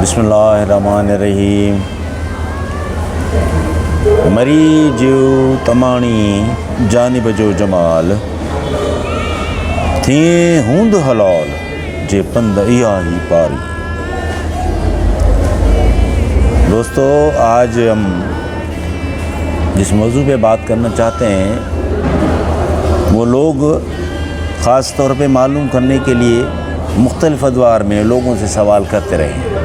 بسم اللہ الرحمن الرحیم۔ مری جو تمانی جانب جو جمال تھیں ہوند حلال جے پند ایا ہی پاری۔ دوستو، آج ہم جس موضوع پہ بات کرنا چاہتے ہیں وہ لوگ خاص طور پہ معلوم کرنے کے لیے مختلف ادوار میں لوگوں سے سوال کرتے رہے ہیں،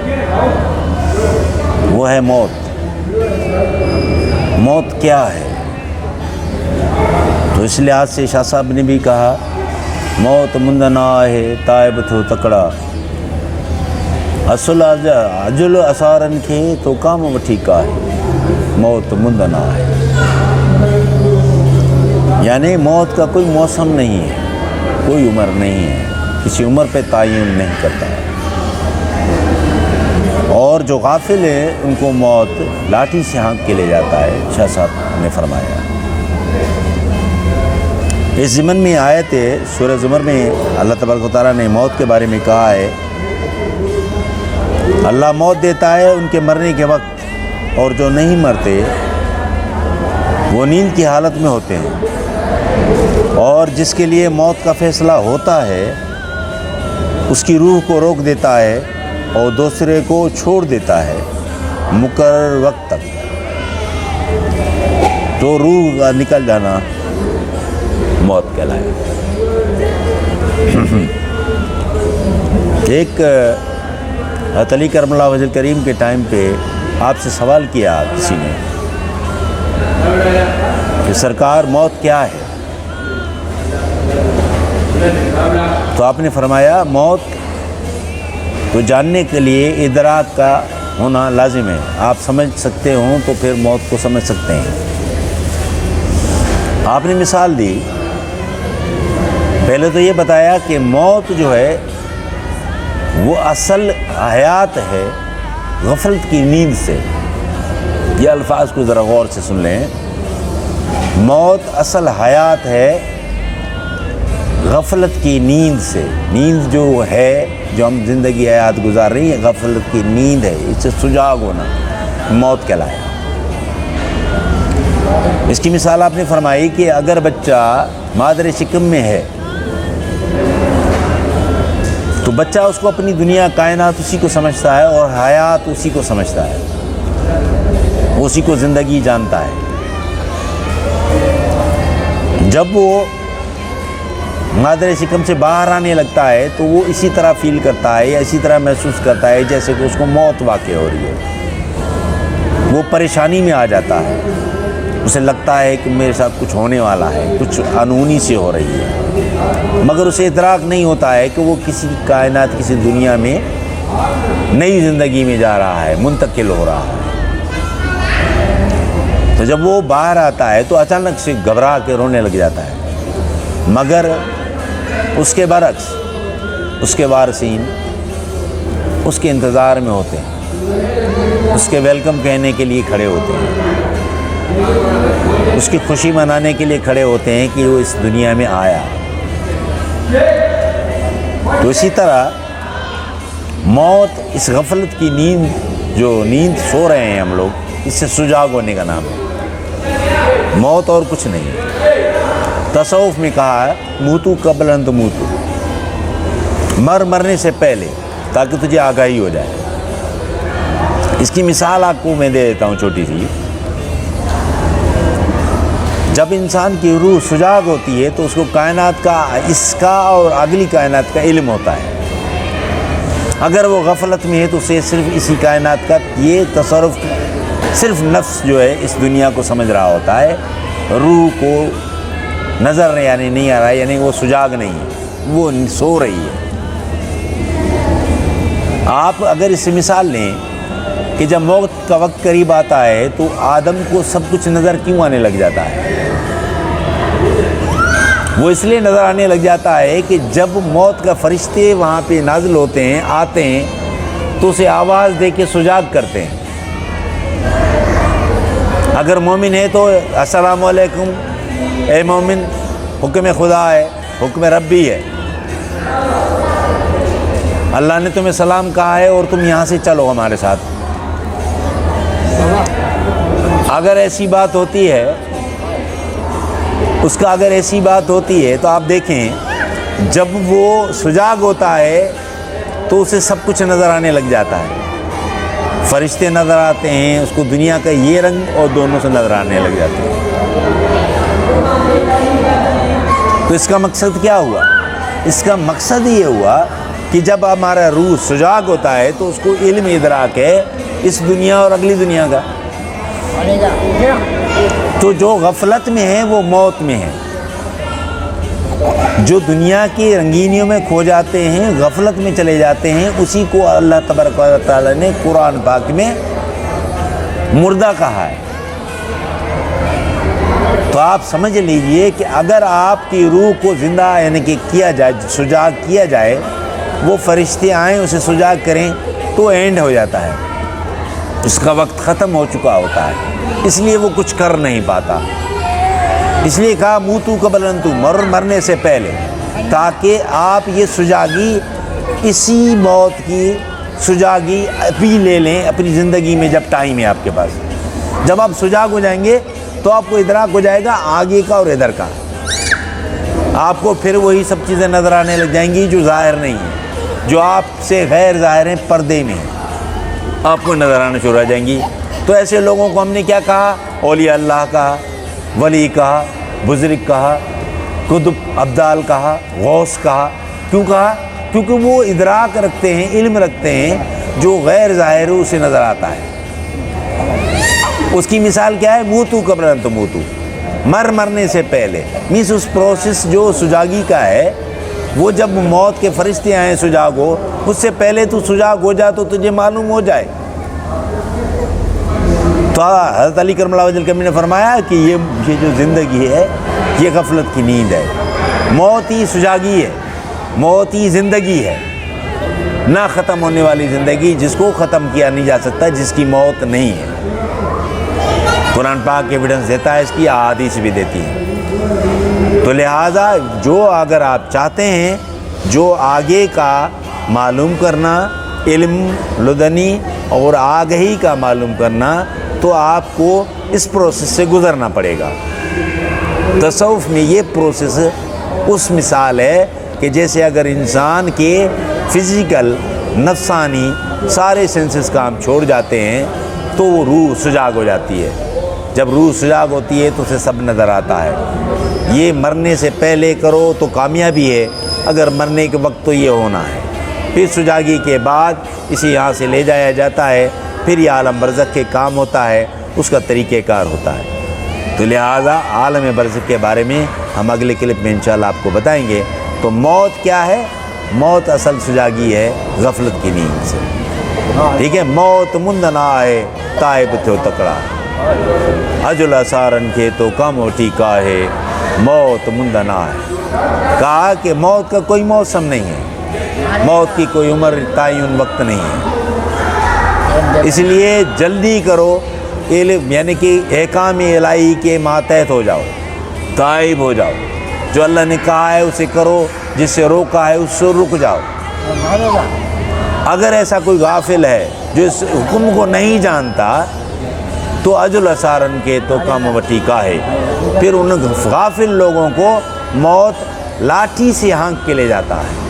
وہ ہے موت۔ موت کیا ہے؟ تو اس لحاظ سے شاہ صاحب نے بھی کہا، موت مندنا ہے تائب تھو تکڑا، اصل اجل اسارن کے تو کام وٹھی کا ہے، موت مندنا ہے۔ یعنی موت کا کوئی موسم نہیں ہے، کوئی عمر نہیں ہے، کسی عمر پہ تعین نہیں کرتا ہے، اور جو غافل ہیں ان کو موت لاٹھی سے ہانک کے لے جاتا ہے، شاہ صاحب نے فرمایا۔ اس ضمن میں آیت ہے سورہ زمر میں اللہ تبارک و تعالیٰ نے موت کے بارے میں کہا ہے، اللہ موت دیتا ہے ان کے مرنے کے وقت، اور جو نہیں مرتے وہ نیند کی حالت میں ہوتے ہیں، اور جس کے لیے موت کا فیصلہ ہوتا ہے اس کی روح کو روک دیتا ہے اور دوسرے کو چھوڑ دیتا ہے مقرر وقت تک۔ تو روح کا نکل جانا موت کہلائے۔ ایک حضرت علی کرم اللہ وجہ کریم کے ٹائم پہ آپ سے سوال کیا کسی نے کہ سرکار موت کیا ہے؟ تو آپ نے فرمایا، موت کو جاننے کے لیے ادراک کا ہونا لازم ہے، آپ سمجھ سکتے ہوں تو پھر موت کو سمجھ سکتے ہیں۔ آپ نے مثال دی، پہلے تو یہ بتایا کہ موت جو ہے وہ اصل حیات ہے غفلت کی نیند سے۔ یہ الفاظ کو ذرا غور سے سن لیں، موت اصل حیات ہے غفلت کی نیند سے۔ نیند جو ہے، جو ہم زندگی حیات گزار رہی ہیں، غفلت کی نیند ہے، اس سے سجاگ ہونا موت کہلایا۔ اس کی مثال آپ نے فرمائی کہ اگر بچہ مادر شکم میں ہے تو بچہ اس کو اپنی دنیا کائنات اسی کو سمجھتا ہے اور حیات اسی کو سمجھتا ہے، اسی کو زندگی جانتا ہے۔ جب وہ مادر شکم سے باہر آنے لگتا ہے تو وہ اسی طرح فیل کرتا ہے یا اسی طرح محسوس کرتا ہے جیسے کہ اس کو موت واقع ہو رہی ہے۔ وہ پریشانی میں آ جاتا ہے، اسے لگتا ہے کہ میرے ساتھ کچھ ہونے والا ہے، کچھ انہونی سے ہو رہی ہے، مگر اسے ادراک نہیں ہوتا ہے کہ وہ کسی کائنات، کسی دنیا میں نئی زندگی میں جا رہا ہے، منتقل ہو رہا ہے۔ تو جب وہ باہر آتا ہے تو اچانک سے گھبرا کے رونے لگ جاتا ہے، مگر اس کے برعکس اس کے وارثین اس کے انتظار میں ہوتے ہیں، اس کے ویلکم کہنے کے لیے کھڑے ہوتے ہیں، اس کی خوشی منانے کے لیے کھڑے ہوتے ہیں کہ وہ اس دنیا میں آیا۔ تو اسی طرح موت اس غفلت کی نیند، جو نیند سو رہے ہیں ہم لوگ، اس سے سجاگ ہونے کا نام ہے، موت اور کچھ نہیں ہے۔ تصوف میں کہا ہے، موتو قبل ان تموتو، مرنے سے پہلے، تاکہ تجھے آگاہی ہو جائے۔ اس کی مثال آپ کو میں دے دیتا ہوں چھوٹی سی۔ جب انسان کی روح سجاگ ہوتی ہے تو اس کو کائنات کا، اس کا اور اگلی کائنات کا علم ہوتا ہے۔ اگر وہ غفلت میں ہے تو اسے صرف اسی کائنات کا یہ تصرف، صرف نفس جو ہے اس دنیا کو سمجھ رہا ہوتا ہے، روح کو نظر یعنی نہیں آ رہا ہے، یعنی وہ سجاگ نہیں ہے، وہ سو رہی ہے۔ آپ اگر اس سے مثال لیں کہ جب موت کا وقت قریب آتا ہے تو آدم کو سب کچھ نظر کیوں آنے لگ جاتا ہے؟ وہ اس لیے نظر آنے لگ جاتا ہے کہ جب موت کا فرشتے وہاں پہ نازل ہوتے ہیں، آتے ہیں، تو اسے آواز دے کے سجاگ کرتے ہیں۔ اگر مومن ہے تو السلام علیکم اے مومن، حکم خدا ہے، حکم ربی ہے۔ اللہ نے تمہیں سلام کہا ہے اور تم یہاں سے چلو ہمارے ساتھ۔ اگر ایسی بات ہوتی ہے اس کا، اگر ایسی بات ہوتی ہے تو آپ دیکھیں جب وہ سجاگ ہوتا ہے تو اسے سب کچھ نظر آنے لگ جاتا ہے، فرشتے نظر آتے ہیں اس کو، دنیا کا یہ رنگ اور دونوں سے نظر آنے لگ جاتے ہیں۔ تو اس کا مقصد کیا ہوا؟ اس کا مقصد یہ ہوا کہ جب ہمارا روح سجاگ ہوتا ہے تو اس کو علم ادراک ہے اس دنیا اور اگلی دنیا کا۔ تو جو غفلت میں ہے وہ موت میں ہے، جو دنیا کی رنگینیوں میں کھو جاتے ہیں، غفلت میں چلے جاتے ہیں، اسی کو اللہ تبارک و تعالیٰ نے قرآن پاک میں مردہ کہا ہے۔ تو آپ سمجھ لیجئے کہ اگر آپ کی روح کو زندہ یعنی کہ کیا جائے، سجاگ کیا جائے، وہ فرشتے آئیں اسے سجاگ کریں تو اینڈ ہو جاتا ہے، اس کا وقت ختم ہو چکا ہوتا ہے، اس لیے وہ کچھ کر نہیں پاتا۔ اس لیے کہا موتو قبل ان تموتوا، مرنے سے پہلے، تاکہ آپ یہ سجاگی، اسی موت کی سجاگی ابھی لے لیں اپنی زندگی میں جب ٹائم ہے آپ کے پاس۔ جب آپ سجاگ ہو جائیں گے تو آپ کو ادراک ہو جائے گا آگے کا اور ادھر کا، آپ کو پھر وہی سب چیزیں نظر آنے لگ جائیں گی جو ظاہر نہیں ہیں، جو آپ سے غیر ظاہر ہیں، پردے میں آپ کو نظر آنا شروع ہو جائیں گی۔ تو ایسے لوگوں کو ہم نے کیا کہا؟ اولیاء اللہ کہا، ولی کہا، بزرگ کہا، قطب ابدال کہا، غوث کہا۔ کیوں کہا؟ کیونکہ وہ ادراک رکھتے ہیں، علم رکھتے ہیں، جو غیر ظاہر ہے اسے نظر آتا ہے۔ اس کی مثال کیا ہے؟ موتو قبل ان تموتوا، مرنے سے پہلے، مینس اس پروسیس جو سجاگی کا ہے، وہ جب موت کے فرشتے آئیں سجاگ ہو، اس سے پہلے تو سجاگ ہو جا تو تجھے معلوم ہو جائے۔ تو حضرت علی کرم اللہ وجہ نے فرمایا کہ یہ جو زندگی ہے یہ غفلت کی نیند ہے، موت ہی سجاگی ہے، موت ہی زندگی ہے، نہ ختم ہونے والی زندگی جس کو ختم کیا نہیں جا سکتا، جس کی موت نہیں ہے۔ قرآن پاک ایویڈنس دیتا ہے اس کی، احادیث بھی دیتی ہے۔ تو لہٰذا جو اگر آپ چاہتے ہیں جو آگے کا معلوم کرنا، علم لدنی اور آگہی کا معلوم کرنا، تو آپ کو اس پروسیس سے گزرنا پڑے گا۔ تصوف میں یہ پروسیس اس مثال ہے کہ جیسے اگر انسان کے فزیکل، نفسانی سارے سینسز کام چھوڑ جاتے ہیں تو وہ روح سجاگ ہو جاتی ہے۔ جب روح سجاگ ہوتی ہے تو اسے سب نظر آتا ہے۔ یہ مرنے سے پہلے کرو تو کامیابی ہے، اگر مرنے کے وقت تو یہ ہونا ہے۔ پھر سجاگی کے بعد اسے یہاں سے لے جایا جاتا ہے، پھر یہ عالم برزخ کے کام ہوتا ہے، اس کا طریقہ کار ہوتا ہے۔ تو لہٰذا عالم برزخ کے بارے میں ہم اگلے کلپ میں انشاءاللہ آپ کو بتائیں گے۔ تو موت کیا ہے؟ موت اصل سجاگی ہے غفلت کی نیند سے، ٹھیک ہے؟ موت مندنا ہے تائب تھو تکڑا، اجل سارن کے تو کم ہوتی کا ہے، موت مندنا ہے۔ کہا کہ موت کا کوئی موسم نہیں ہے، موت کی کوئی عمر تعین وقت نہیں ہے، اس لیے جلدی کرو، علم یعنی کہ احکام الہی کے ماتحت ہو جاؤ، تائب ہو جاؤ، جو اللہ نے کہا ہے اسے کرو، جس سے روکا ہے اس سے رک جاؤ۔ اگر ایسا کوئی غافل ہے جو اس حکم کو نہیں جانتا تو اجل سارن کے تو کم وٹی کا ہے، پھر ان غافل لوگوں کو موت لاٹھی سے ہانک کے لے جاتا ہے۔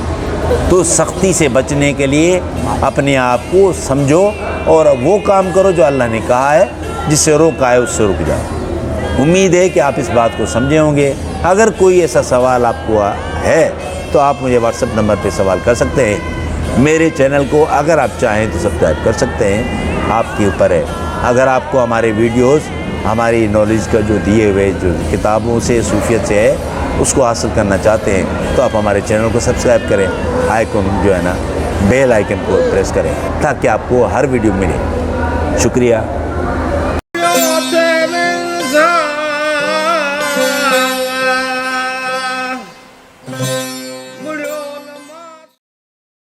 تو سختی سے بچنے کے لیے اپنے آپ کو سمجھو اور وہ کام کرو جو اللہ نے کہا ہے، جس سے روکا ہے اس سے رک جاؤ۔ امید ہے کہ آپ اس بات کو سمجھے ہوں گے۔ اگر کوئی ایسا سوال آپ کو ہے تو آپ مجھے واٹس ایپ نمبر پہ سوال کر سکتے ہیں۔ میرے چینل کو اگر آپ چاہیں تو سبسکرائب کر سکتے ہیں، آپ کے اوپر ہے۔ اگر آپ کو ہمارے ویڈیوز، ہماری نالج کا جو دیے ہوئے جو کتابوں سے، صوفیت سے ہے، اس کو حاصل کرنا چاہتے ہیں تو آپ ہمارے چینل کو سبسکرائب کریں، آئیکن جو ہے نا بیل آئیکن کو پریس کریں تاکہ آپ کو ہر ویڈیو ملے۔ شکریہ۔